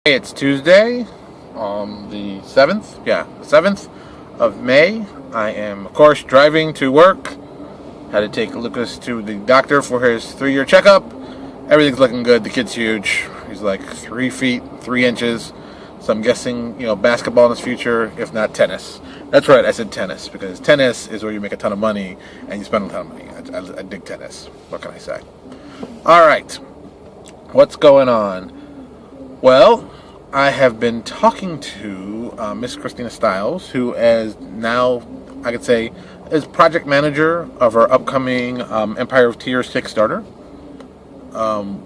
Hey, it's Tuesday, the 7th. Yeah, the 7th of May. I am, of course, driving to work. Had to take Lucas to the doctor for his 3-year checkup. Everything's looking good. The kid's huge. He's like 3 feet, 3 inches. So I'm guessing, basketball in his future, if not tennis. That's right, I said tennis, because tennis is where you make a ton of money and you spend a ton of money. I dig tennis. What can I say? All right. What's going on? Well, I have been talking to Miss Christina Stiles, who is now, I could say, is project manager of our upcoming Empire of Tears Kickstarter.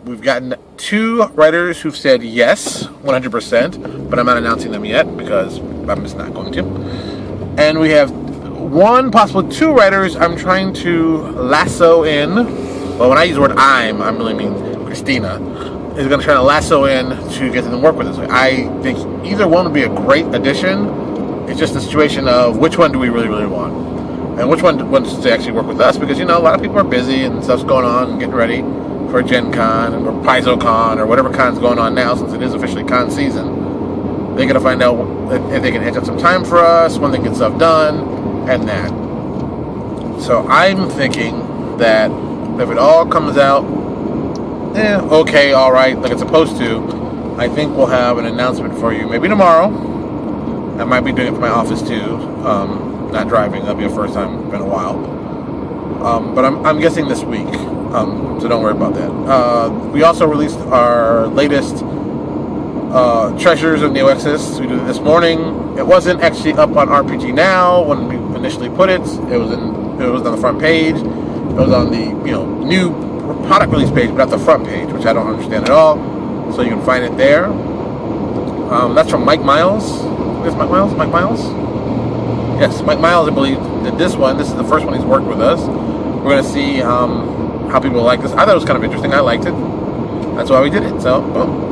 We've gotten 2 writers who've said yes, 100%, but I'm not announcing them yet because I'm just not going to. And we have 1, possibly 2 writers I'm trying to lasso in. Well, when I use the word I really mean Christina. Is going to try to lasso in to get them to work with us. I think either one would be a great addition. It's just a situation of which one do we really, really want, and which one wants to actually work with us, because a lot of people are busy and stuff's going on and getting ready for Gen Con or PaizoCon or whatever con's going on now, since it is officially con season. They got to find out if they can edge up some time for us, when they get stuff done, and that. So I'm thinking that if it all comes out okay, all right, like it's supposed to, I think we'll have an announcement for you maybe tomorrow. I might be doing it from my office too, not driving. That'll be the first time in a while. But I'm guessing this week, so don't worry about that. We also released our latest Treasures of Neo Exodus. We did it this morning. It wasn't actually up on RPG Now when we initially put it. It was on the front page. It was on the new product release page, but not the front page, which I don't understand at all. So you can find it there. That's from Mike Miles. Is Mike Miles? Mike Miles? Yes, Mike Miles, I believe, did this one. This is the first one he's worked with us. We're going to see how people like this. I thought it was kind of interesting. I liked it. That's why we did it. So, boom.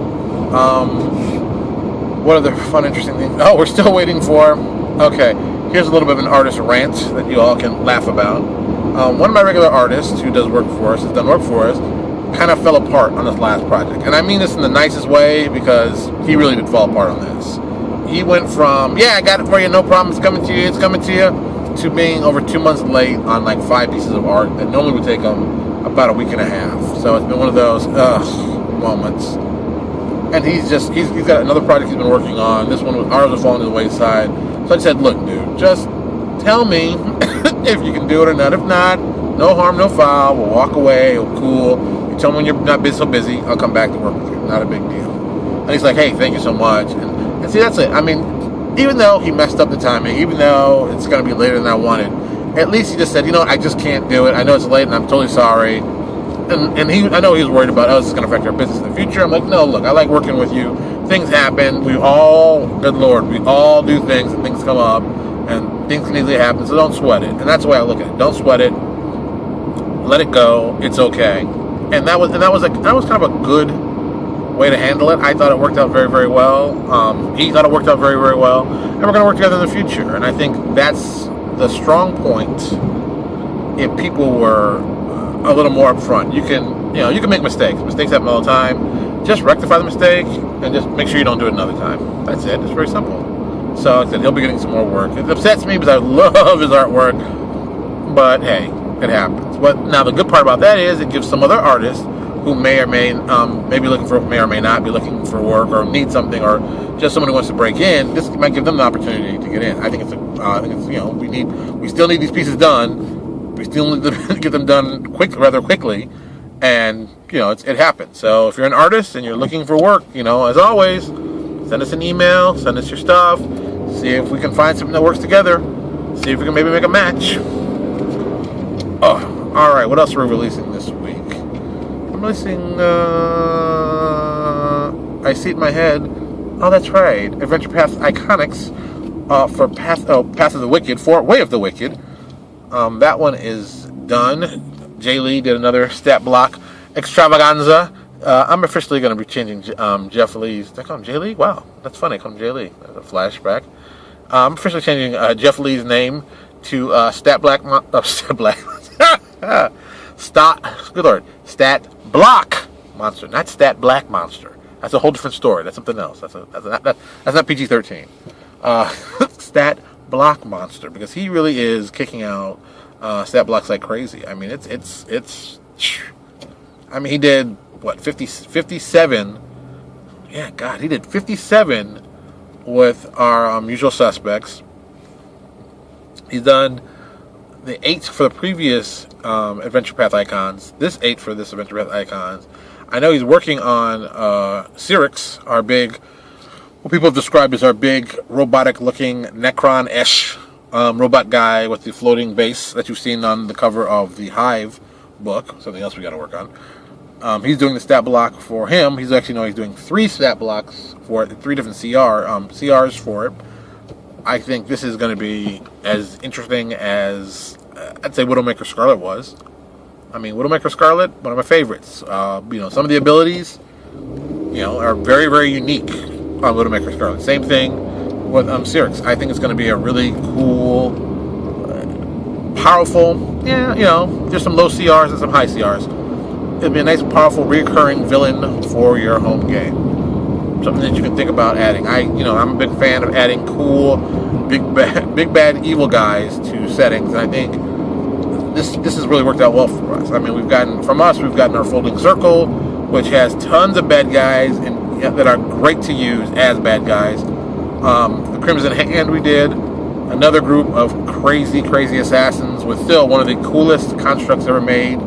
What other fun, interesting things? Oh, we're still waiting for... Okay, here's a little bit of an artist rant that you all can laugh about. One of my regular artists who does work for us, has done work for us, kind of fell apart on this last project. And I mean this in the nicest way, because he really did fall apart on this. He went from, I got it for you, no problem, it's coming to you, to being over 2 months late on like 5 pieces of art that normally would take him about a week and a half. So it's been one of those moments. And he's got another project he's been working on. This one, ours was falling to the wayside. So I said, look, dude, just tell me if you can do it or not. If not, no harm, no foul. We'll walk away. Cool. You tell me when you're not so busy. I'll come back to work with you. Not a big deal. And he's like, hey, thank you so much. And see, that's it. I mean, even though he messed up the timing, even though it's going to be later than I wanted, at least he just said, I just can't do it. I know it's late and I'm totally sorry. And I know he was worried about, this is going to affect our business in the future. I'm like, no, look, I like working with you. Things happen. Good Lord, we all do things and things come up. And things can easily happen, so don't sweat it. And that's the way I look at it. Don't sweat it. Let it go. It's okay. And that was kind of a good way to handle it. I thought it worked out very, very well. He thought it worked out very, very well. And we're going to work together in the future. And I think that's the strong point. If people were a little more upfront, you can make mistakes. Mistakes happen all the time. Just rectify the mistake and just make sure you don't do it another time. That's it. It's very simple. So like I said, he'll be getting some more work. It upsets me because I love his artwork, but hey, it happens. But now the good part about that is it gives some other artists who may or may not be looking for work or need something, or just someone who wants to break in. This might give them the opportunity to get in. I think we still need these pieces done. We still need to get them done rather quickly, and it happens. So if you're an artist and you're looking for work, as always, send us an email, send us your stuff, see if we can find something that works together, see if we can maybe make a match. Oh, alright, what else are we releasing this week? I'm releasing, I see it in my head, oh, that's right, Adventure Path Iconics, for Path of the Wicked, for Way of the Wicked. That one is done. Jay Lee did another stat block extravaganza. I'm officially going to be changing Jeff Lee's... Did I call him Jay Lee? Wow, that's funny. I call him Jay Lee. That's a flashback. I'm officially changing Jeff Lee's name to Stat Block Monster. Not Stat Black Monster. That's a whole different story. That's something else. That's not PG-13. Stat block monster, because he really is kicking out stat blocks like crazy. I mean, it's. I mean, he did what 57. Yeah, God, he did 57 with our usual suspects. He's done the 8 for the previous Adventure Path icons. This 8 for this Adventure Path icons. I know he's working on Cyrix, our big, what people have described as our big robotic-looking Necron-ish robot guy with the floating base that you've seen on the cover of the Hive book. Something else we got to work on. He's doing the stat block for him. He's doing 3 stat blocks for 3 different CRs for it. I think this is going to be as interesting as I'd say Widowmaker Scarlet was. I mean, Widowmaker Scarlet, one of my favorites. Some of the abilities, are very, very unique on Widowmaker Scarlet. Same thing with Cyrix. I think it's going to be a really cool, powerful, there's some low CRs and some high CRs. It'll be a nice, powerful, recurring villain for your home game. Something that you can think about adding. I'm a big fan of adding cool, big bad evil guys to settings, and I think this has really worked out well for us. I mean, we've gotten our Folding Circle, which has tons of bad guys and that are great to use as bad guys. The Crimson Hand we did, another group of crazy assassins with still one of the coolest constructs ever made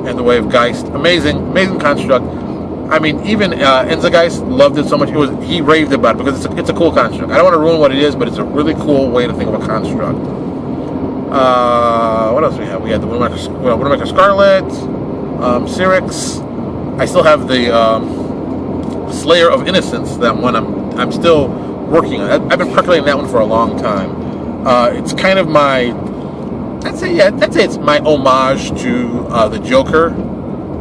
in the way of Geist. Amazing construct. I mean, even Enza Geist loved it so much. He raved about it because it's a cool construct. I don't want to ruin what it is, but it's a really cool way to think of a construct. What else we have? We had the Widowmaker Scarlet, Cyrix. I still have the Slayer of Innocence. That one I'm still working on. I've been percolating that one for a long time. It's kind of my, I'd say it's my homage to the Joker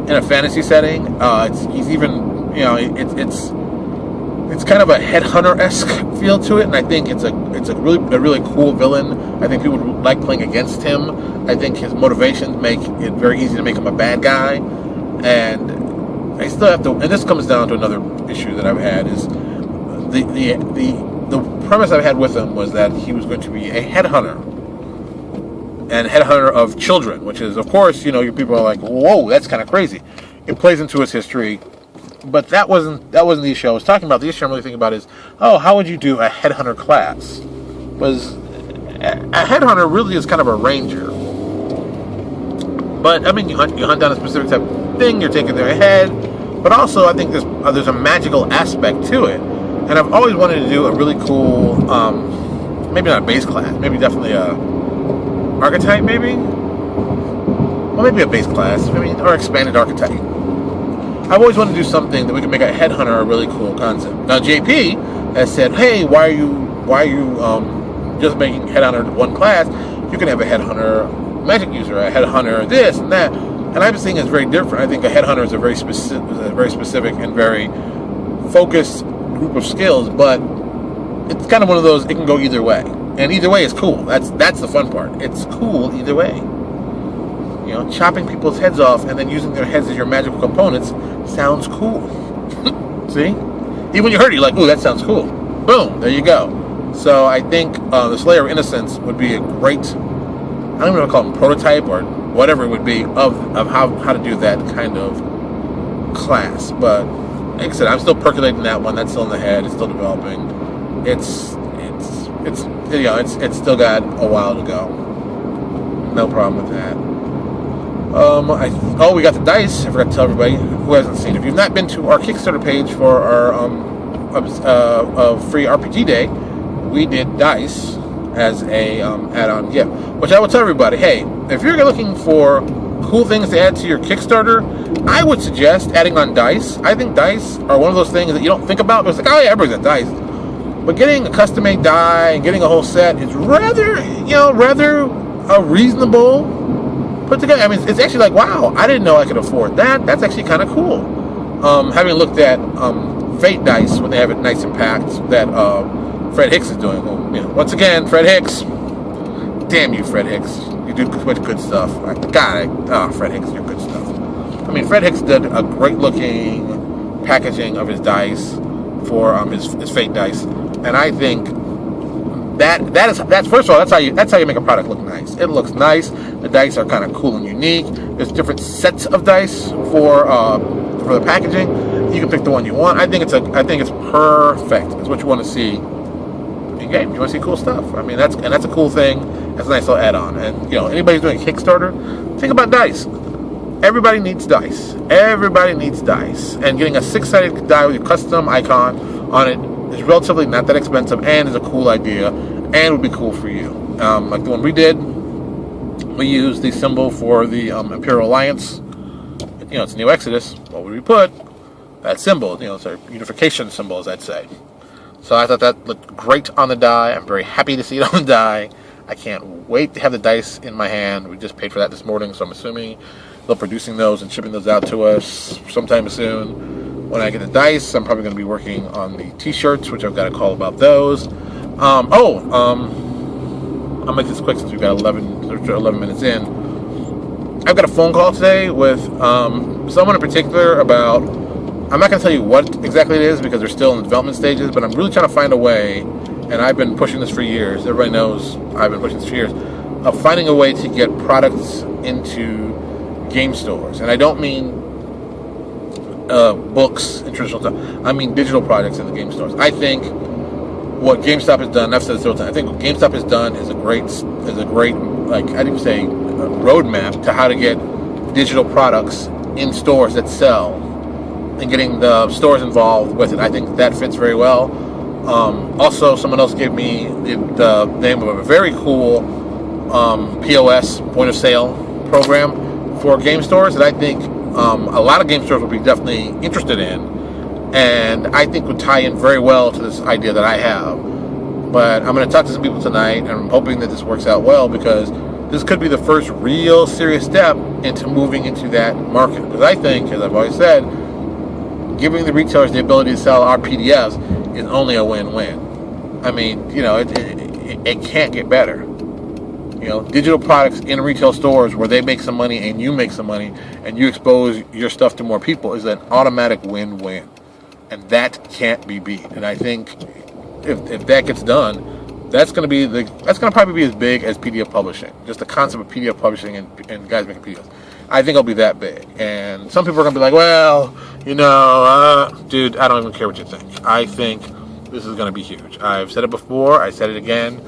in a fantasy setting. He's even, it's kind of a headhunter-esque feel to it, and I think it's a really cool villain. I think people would like playing against him. I think his motivations make it very easy to make him a bad guy, and I still have to. And this comes down to another issue that I've had is the premise I've had with him was that he was going to be a headhunter. And headhunter of children, which is, of course, your people are like, whoa, that's kind of crazy. It plays into his history, but that wasn't the issue I was talking about. The issue I'm really thinking about is, how would you do a headhunter class? Was a headhunter really is kind of a ranger, but I mean, you hunt down a specific type of thing. You're taking their head, but also I think there's a magical aspect to it, and I've always wanted to do a really cool, maybe not a base class, maybe definitely a archetype, maybe? Well, maybe a base class, or expanded archetype. I've always wanted to do something that we can make a headhunter a really cool concept. Now, JP has said, hey, why are you just making headhunter one class? You can have a headhunter magic user, a headhunter this and that. And I've been seeing it's very different. I think a headhunter is a very specific and very focused group of skills, but it's kind of one of those, it can go either way. And either way is cool. That's the fun part. It's cool either way. Chopping people's heads off and then using their heads as your magical components sounds cool. See? Even when you heard it, you're like, ooh, that sounds cool. Boom, there you go. So I think the Slayer of Innocence would be a great, I don't even know what to call them, prototype or whatever it would be of how to do that kind of class. But like I said, I'm still percolating that one. That's still in the head. It's still developing. It's still got a while to go. No problem with that. We got the dice. I forgot to tell everybody who hasn't seen. If you've not been to our Kickstarter page for our free RPG day, we did dice as a add-on gift. Which I will tell everybody, hey, if you're looking for cool things to add to your Kickstarter, I would suggest adding on dice. I think dice are one of those things that you don't think about, but it's like, oh yeah, everybody's got dice. But getting a custom-made die and getting a whole set is rather reasonable put together. I mean, it's actually like, wow, I didn't know I could afford that. That's actually kind of cool. Having looked at Fate dice when they have it nice and packed that Fred Hicks is doing. Well, once again, Fred Hicks. Damn you, Fred Hicks. You do so much good stuff. Fred Hicks, you're good stuff. I mean, Fred Hicks did a great-looking packaging of his dice for his fake dice, and I think that's first of all, that's how you make a product look nice. It looks nice. The dice are kind of cool and unique. There's different sets of dice for the packaging. You can pick the one you want. I think it's perfect. It's what you want to see in game. You want to see cool stuff. I mean, that's a cool thing. That's a nice little add-on. And anybody's doing a Kickstarter, think about dice. Everybody needs dice. Everybody needs dice. And getting a 6-sided die with your custom icon on it is relatively not that expensive and is a cool idea and would be cool for you. Like the one we did, we used the symbol for the Imperial Alliance. It's New Exodus. What would we put? That symbol. It's our unification symbol, as I'd say. So I thought that looked great on the die. I'm very happy to see it on the die. I can't wait to have the dice in my hand. We just paid for that this morning, so I'm assuming they're producing those and shipping those out to us sometime soon. When I get the dice, I'm probably going to be working on the t-shirts, which I've got a call about those. I'll make this quick since we've got 11 minutes in. I've got a phone call today with someone in particular about, I'm not going to tell you what exactly it is because they're still in the development stages, but I'm really trying to find a way, and I've been pushing this for years, everybody knows I've been pushing this for years, of finding a way to get products into game stores. And I don't mean books and traditional stuff. I mean digital products in the game stores. I think what GameStop has done, I've said this all the time, I think what GameStop has done is a great, like, I didn't say roadmap to how to get digital products in stores that sell and getting the stores involved with it. I think that fits very well. Also, someone else gave me the name of a very cool POS, point of sale program for game stores that I think a lot of game stores will be definitely interested in, and I think would tie in very well to this idea that I have. But I'm going to talk to some people tonight, and I'm hoping that this works out well, because this could be the first real serious step into moving into that market. Because I think, as I've always said, giving the retailers the ability to sell our PDFs is only a win-win. I mean, it can't get better. Digital products in retail stores where they make some money and you make some money and you expose your stuff to more people is an automatic win-win. And that can't be beat. And I think if that gets done, that's going to probably be as big as PDF publishing. Just the concept of PDF publishing and guys making PDFs. I think it'll be that big. And some people are going to be like, well, dude, I don't even care what you think. I think this is going to be huge. I've said it before. I said it again.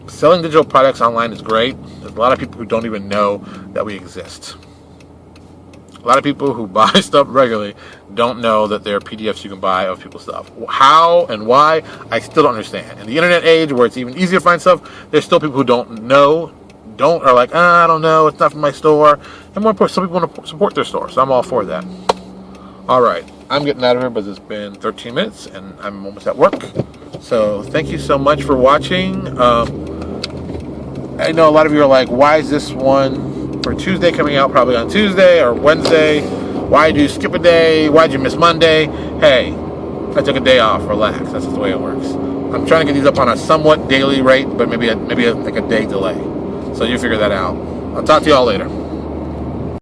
Selling digital products online is great. There's a lot of people who don't even know that we exist. A lot of people who buy stuff regularly don't know that there are PDFs you can buy of people's stuff. How and why, I still don't understand. In the internet age, where it's even easier to find stuff, there's still people who are like, I don't know, it's not from my store. And more important, some people want to support their store, so I'm all for that. All right, I'm getting out of here, but it's been 13 minutes, and I'm almost at work. So thank you so much for watching. I know a lot of you are like, why is this one for Tuesday coming out probably on Tuesday or Wednesday? Why did you skip a day? Why did you miss Monday? Hey, I took a day off. Relax. That's just the way it works. I'm trying to get these up on a somewhat daily rate, but maybe like a day delay. So you figure that out. I'll talk to you all later.